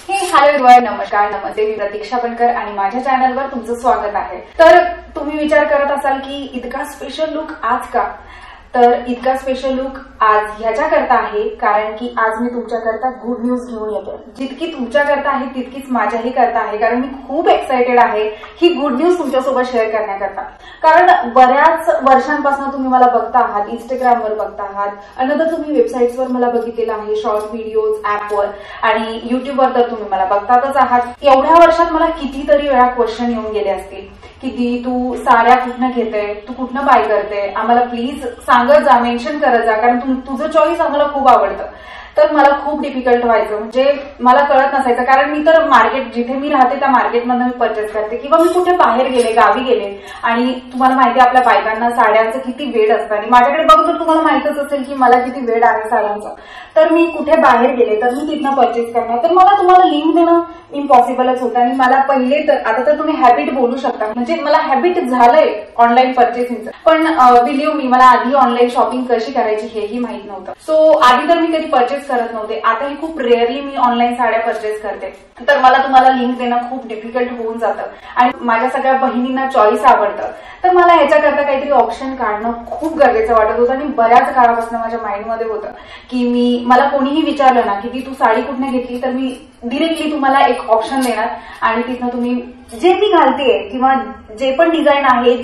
Hello everyone, नमस्कार, नमस्ते. मी प्रतीक्षा बनकर आणि माझ्या चॅनलवर तुमचं स्वागत आहे. तर तुम्ही विचार करत असाल की इतका स्पेशल लुक आज का? तर इतका स्पेशल लुक आज ह्याच्याकरता आहे कारण की आज मी तुमच्याकरता गुड न्यूज घेऊन येते. जितकी तुमच्याकरता आहे तितकीच माझ्याही करता आहे, कारण मी खूप एक्सायटेड आहे ही गुड न्यूज तुमच्यासोबत शेअर करण्याकरता. कारण बऱ्याच वर्षांपासून तुम्ही मला बघता आहात, इंस्टाग्रामवर बघता आहात, अनंतर तुम्ही वेबसाईट्सवर मला बघितलेलं आहे, शॉर्ट व्हिडिओज ऍपवर आणि युट्यूबवर तर तुम्ही मला बघतातच आहात. एवढ्या वर्षात मला कितीतरी वेळा क्वेश्चन येऊन गेले असतील की दी तू साड्या कुठनं घेते, तू कुठनं बाय करते, आम्हाला प्लीज सांगत जा, मेन्शन करत जा, कारण तुझं चॉईस आम्हाला खूप आवडतं. तर मला खूप डिफिकल्ट व्हायचं, म्हणजे मला कळत नसायचं, कारण मी तर मार्केट जिथे मी राहते त्या मार्केटमधून मी परचेस करते किंवा मी कुठे बाहेर गेले, गावी गेले आणि तुम्हाला माहिती आहे आपल्या बायकांना साड्यांचं किती वेड असतं आणि माझ्याकडे बघून तर तुम्हाला माहितच असेल की मला किती वेड आहे साड्यांचा. तर मी कुठे बाहेर गेले तर मी तिथनं परचेस करणार, तर मला तुम्हाला लिंक देणं इम्पॉसिबलच होतं. आणि मला पहिले तर आता तर तुम्ही हॅबिट बोलू शकता, म्हणजे मला हॅबिट झालंय ऑनलाईन परचेसिंगचं, पण बिलीव्ह मी, मला आधी ऑनलाईन शॉपिंग कशी करायची हेही माहित नव्हतं. सो आधी तर मी कधी परचेस करत नव्हते, आताही खूप रेअरली मी ऑनलाईन साड्या परचेस करते. तर मला तुम्हाला लिंक देणं खूप डिफिकल्ट होऊन जातं आणि माझ्या सगळ्या बहिणींना चॉईस आवडतं. तर मला ह्याच्याकरता काहीतरी ऑप्शन काढणं खूप गरजेचं वाटत होतं आणि बऱ्याच काळापासून माझ्या माइंडमध्ये होतं की मला कोणीही विचारलं ना की तू साडी कुठनं घेतली, तर मी डिरेक्टली तुम्हाला एक ऑप्शन देणार आणि तिथनं तुम्ही जे मी घालतेय किंवा जे पण डिझाईन आहे,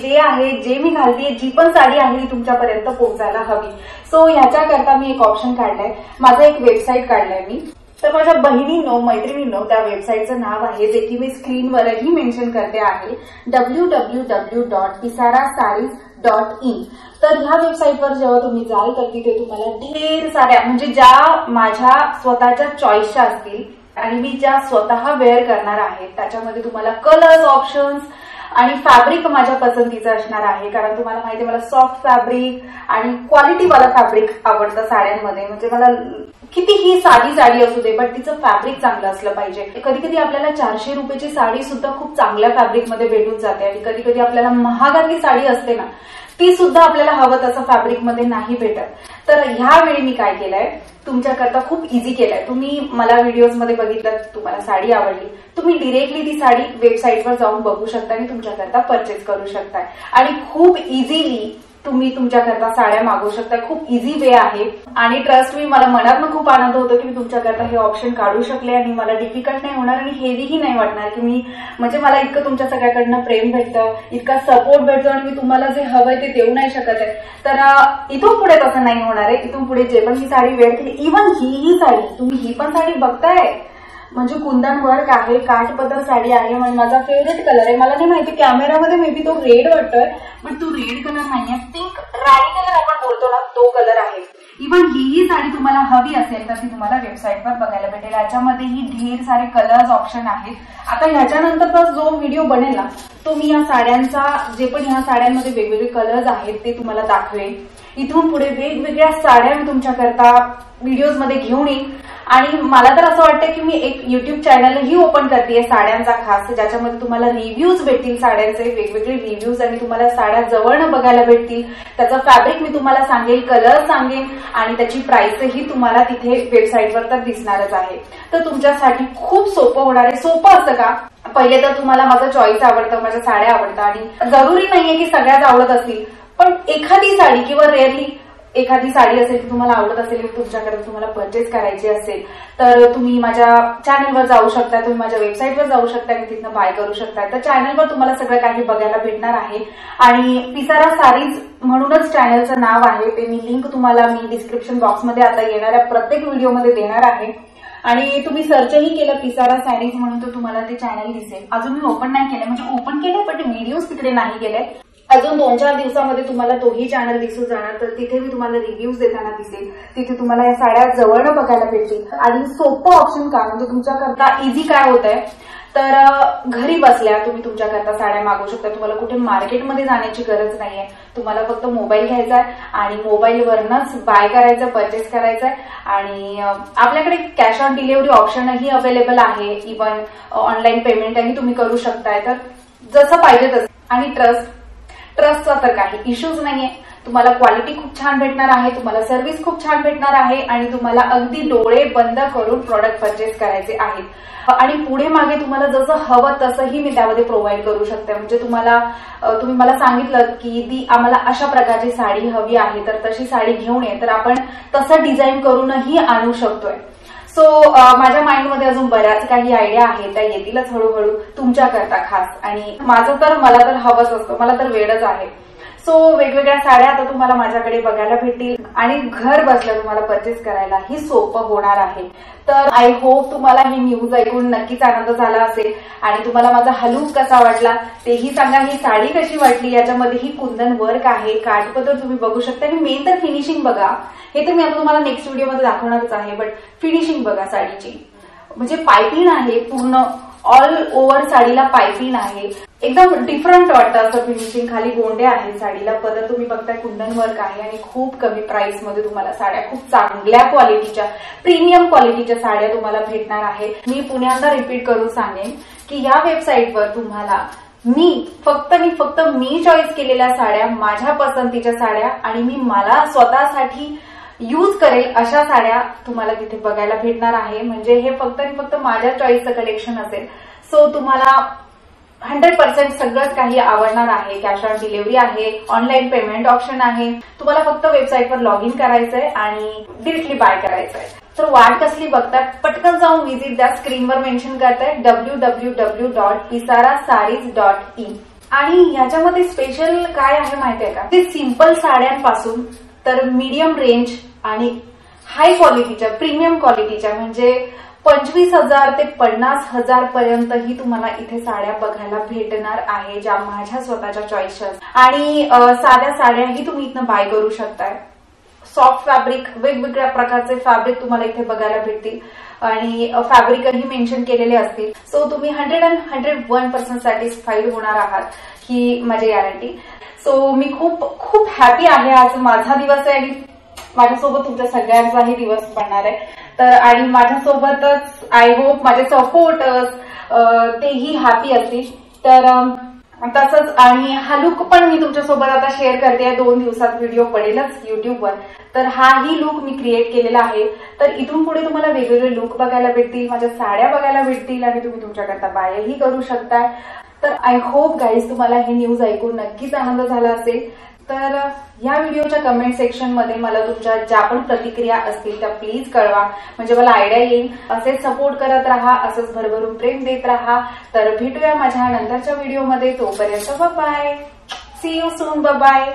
जे मी घालतेय, जी पण साडी आहे ती तुमच्यापर्यंत पोहोचायला हवी. सो ह्याच्याकरता मी एक ऑप्शन काढलाय, माझं एक वेबसाईट काढलंय मी. तर माझ्या बहिणींनो, मैत्रिणींनो, त्या वेबसाईटचं नाव आहे, जे की मी स्क्रीनवरही मेन्शन करते आहे, www.pisarasarees.in. तर ह्या वेबसाईटवर जेव्हा तुम्ही जाल तर तिथे तुम्हाला ढेर साऱ्या, म्हणजे ज्या माझ्या स्वतःच्या चॉईसच्या असतील आणि मी ज्या स्वतः वेअर करणार आहे त्याच्यामध्ये तुम्हाला कलर्स, ऑप्शन्स आणि फॅब्रिक माझ्या पसंतीचं असणार आहे. कारण तुम्हाला माहिती आहे मला सॉफ्ट फॅब्रिक आणि क्वालिटीवाला फॅब्रिक आवडतं साड्यांमध्ये. म्हणजे मला कितीही साधी साडी असू दे बट तिचं फॅब्रिक चांगलं असलं पाहिजे. कधी कधी आपल्याला 400 रुपयाची साडी सुद्धा खूप चांगल्या फॅब्रिकमध्ये भेटून जाते आणि कधी कधी आपल्याला महागातली साडी असते ना, ती सुद्धा आपल्याला हवं तसं फॅब्रिकमध्ये नाही भेटत. तर ह्यावेळी मी काय केलंय, तुमच्याकरता खूप इझी केलंय. तुम्ही मला व्हिडिओजमध्ये बघितलं, तुम्हाला साडी आवडली, तुम्ही डिरेक्टली ती साडी वेबसाईटवर जाऊन बघू शकता आणि तुमच्याकरता परचेस करू शकताय आणि खूप इझिली तुम्ही तुमच्याकरता साड्या मागवू शकता. खूप इझी वे आहे आणि ट्रस्ट मी, मला मनातून खूप आनंद होतो की मी तुमच्याकरता हे ऑप्शन काढू शकले आणि मला डिफिकल्ट नाही होणार आणि हेवीही नाही वाटणार की मी, म्हणजे मला इतकं तुमच्या सगळ्याकडनं प्रेम भेटतं, इतका सपोर्ट भेटतो आणि मी तुम्हाला जे हवंय ते देऊ नाही शकत आहे. तर इथून पुढे तसं नाही होणार आहे. इथून पुढे जे पण ही साडी वेअर केली, इव्हन ही साडी, तुम्ही ही पण साडी बघताय, म्हणजे कुंदन वर्क आहे, काठपदर साडी आहे, म्हणजे माझा फेवरेट कलर आहे. मला नाही माहिती, कॅमेरामध्ये मे बी तो रेड वाटतोय पण तो रेड कलर नाहीये, पिंक राणी कलर आपण बोलतो ना, तो कलर आहे. इव्हन ही साडी तुम्हाला हवी असेल तर ती तुम्हाला वेबसाईटवर बघायला भेटेल. याच्यामध्येही ढेर सारे कलर्स ऑप्शन आहेत. आता ह्याच्यानंतरचा जो व्हिडिओ बनेल ना, तो मी या साड्यांचा, जे पण ह्या साड्यांमध्ये वेगवेगळे कलर्स आहेत ते तुम्हाला दाखवेन. इथून पुढे वेगवेगळ्या साड्या मी तुमच्याकरता व्हिडिओजमध्ये घेऊन येईन आणि मला तर असं वाटतं की मी एक युट्यूब चॅनलही ओपन करतेय साड्यांचा खास, ज्याच्यामध्ये तुम्हाला रिव्ह्यूज भेटतील, साड्यांचे वेगवेगळे रिव्ह्यूज, आणि तुम्हाला साड्या जवळनं बघायला भेटतील. त्याचं फॅब्रिक मी तुम्हाला सांगेन, कलर सांगेन आणि त्याची प्राइसही तुम्हाला तिथे वेबसाईटवर तर दिसणारच आहे. तर तुमच्यासाठी खूप सोपं होणार आहे. सोपं असतं का? पहिले तर तुम्हाला माझं चॉईस आवडतं, माझ्या साड्या आवडतं आणि जरुरी नाहीये की सगळ्याच आवडत असतील, पण एखादी साडी किंवा रेअरली एखादी साडी असेल की तुम्हाला आवडत असेल, तुमच्याकडे तुम्हाला परचेस करायची असेल तर तुम्ही माझ्या चॅनलवर जाऊ शकता, तुम्ही माझ्या वेबसाईटवर जाऊ शकता आणि तिथनं बाय करू शकता. तर चॅनलवर तुम्हाला सगळं काही बघायला भेटणार आहे आणि पिसारा सारीज म्हणूनच चॅनलचं नाव आहे. ते मी लिंक तुम्हाला मी डिस्क्रिप्शन बॉक्समध्ये आता येणाऱ्या प्रत्येक व्हिडिओमध्ये देणार आहे आणि तुम्ही सर्चही केलं पिसारा सारीज म्हणून तर तुम्हाला ते चॅनल दिसेल. अजून मी ओपन नाही केलं, म्हणजे ओपन केलंय पण व्हिडिओज तिकडे नाही गेले. अजून 2-4 दिवसामध्ये तुम्हाला तोही चॅनल दिसून जाणार, तर तिथे मी तुम्हाला रिव्ह्यूज देताना दिसेल. तिथे तुम्हाला या साड्या जवळनं बघायला भेटतील आणि सोपं ऑप्शन का, म्हणजे तुमच्याकरता इझी काय होत आहे, तर घरी बसल्या तुम्ही तुमच्याकरता साड्या मागवू शकता. तुम्हाला कुठे मार्केटमध्ये जाण्याची गरज नाहीये. तुम्हाला फक्त मोबाईल घ्यायचा आहे आणि मोबाईलवरनच बाय करायचं, परचेस करायचं आहे आणि आपल्याकडे कॅश ऑन डिलिव्हरी ऑप्शनही अवेलेबल आहे. इव्हन ऑनलाईन पेमेंटही तुम्ही करू शकताय. तर जसं पाहिजे तसं. आणि ट्रस्टचा तर काही इश्यूज नाहीये. तुम्हाला क्वालिटी खूप छान भेटणार आहे, तुम्हाला सर्व्हिस खूप छान भेटणार आहे आणि तुम्हाला अगदी डोळे बंद करून प्रोडक्ट परचेस करायचे आहेत. आणि पुढे मागे तुम्हाला जसं हवं तसंही मी त्यामध्ये प्रोव्हाइड करू शकते. म्हणजे तुम्ही मला सांगितलं की आम्हाला अशा प्रकारची साडी हवी आहे, तर तशी साडी घेऊन ये, तर आपण तसं डिझाईन करूनही आणू शकतोय. सो माझ्या माइंडमध्ये अजून बऱ्याच काही आयडिया आहेत, त्या येतीलच हळूहळू तुमच्याकरता खास. आणि मला तर हवंच असतं, मला तर वेळच आहे. सो वेगवेगळ्या साड्या आता तुम्हाला माझ्याकडे बघायला भेटतील आणि घर बसल्या तुम्हाला परचेस करायलाही सोपं होणार आहे. तर आय होप तुम्हाला ही न्यूज ऐकून नक्कीच आनंद झाला असेल आणि तुम्हाला माझा हा लूक कसा वाटला तेही सांगा. ही साडी कशी वाटली, याच्यामध्ये ही कुंदन वर्क आहे, काठपदर तुम्ही बघू शकता आणि मेन तर फिनिशिंग बघा. हे तर मी आता तुम्हाला नेक्स्ट व्हिडिओमध्ये दाखवणारच आहे, बट फिनिशिंग बघा साडीची. म्हणजे पायपिंग आहे पूर्ण, ऑल ओव्हर साडीला पायपिंग आहे, एकदम डिफरंट वाटतं असं फिनिशिंग. खाली गोंडे आहे साडीला, पदर तुम्ही बघताय कुंदन वर्क आहे आणि खूप कमी प्राइस मध्ये तुम्हाला साड्या खूप चांगल्या क्वालिटीच्या, प्रीमियम क्वालिटीच्या साड्या तुम्हाला भेटणार आहे. मी पुन्हा रिपीट करून सांगेन की या वेबसाईटवर तुम्हाला फक्त मी चॉईस केलेल्या साड्या, माझ्या पसंतीच्या साड्या आणि मला स्वतःसाठी यूज करेल अशा साड्या तुम्हाला तिथे बघायला भेटणार आहे. म्हणजे हे फक्त माझ्या चॉईसचं कलेक्शन असेल. सो तुम्हाला 100% सगळंच काही आवडणार आहे. कॅश ऑन डिलिव्हरी आहे, ऑनलाईन पेमेंट ऑप्शन आहे. तुम्हाला फक्त वेबसाईटवर लॉग इन करायचंय आणि डिरेक्टली बाय करायचंय. तर वाट कसली बघतात, पटकन जाऊन व्हिजिट द्या. स्क्रीनवर मेन्शन करताय www.pisarasarees.in. आणि याच्यामध्ये स्पेशल काय आहे माहितीये का, ते सिंपल साड्यांपासून तर मीडियम रेंज आणि हाय क्वालिटीच्या, प्रीमियम क्वालिटीच्या म्हणजे 25,000 ते 50,000 पर्यंतही तुम्हाला इथे साड्या बघायला भेटणार आहे, ज्या माझ्या स्वतःच्या चॉईसच्या. आणि साध्या साड्याही तुम्ही इथनं बाय करू शकताय. सॉफ्ट फॅब्रिक, वेगवेगळ्या प्रकारचे फॅब्रिक तुम्हाला इथे बघायला भेटतील आणि फॅब्रिकही मेन्शन केलेले असतील. सो तुम्ही 101% सॅटिस्फाईड होणार आहात, ही माझी गॅरंटी. सो मी खूप हॅपी आहे. आज माझा दिवस आहे आणि माझ्यासोबत तुमच्या सगळ्यांचाही दिवस बनणार आहे. तर आणि माझ्यासोबतच आय होप माझे सपोर्टर्स तेही हॅपी असतील. तर तसंच आणि हा लुक पण मी तुमच्यासोबत आता शेअर करते. 2 दिवसात व्हिडिओ पडेलच युट्यूबवर. तर हाही लुक मी क्रिएट केलेला आहे. तर इथून पुढे तुम्हाला वेगवेगळे लुक बघायला भेटतील, माझ्या साड्या बघायला भेटतील आणि तुम्ही तुमच्याकरता बायही करू शकताय. तर आय होप गाईज तुम्हाला हे न्यूज ऐकून नक्कीच आनंद झाला असेल. तर या व्हिडिओच्या कमेंट सेक्शन मध्ये मला तुमच्या ज्या पण प्रतिक्रिया असतील त्या प्लीज कळवा, म्हणजे मला आयडिया येईल. असेच सपोर्ट करत राहा, असंच भरभरून प्रेम देत राहा. तर भेटूया माझ्या नंतरच्या व्हिडिओमध्ये. तोपर्यंत bye, see you soon, bye.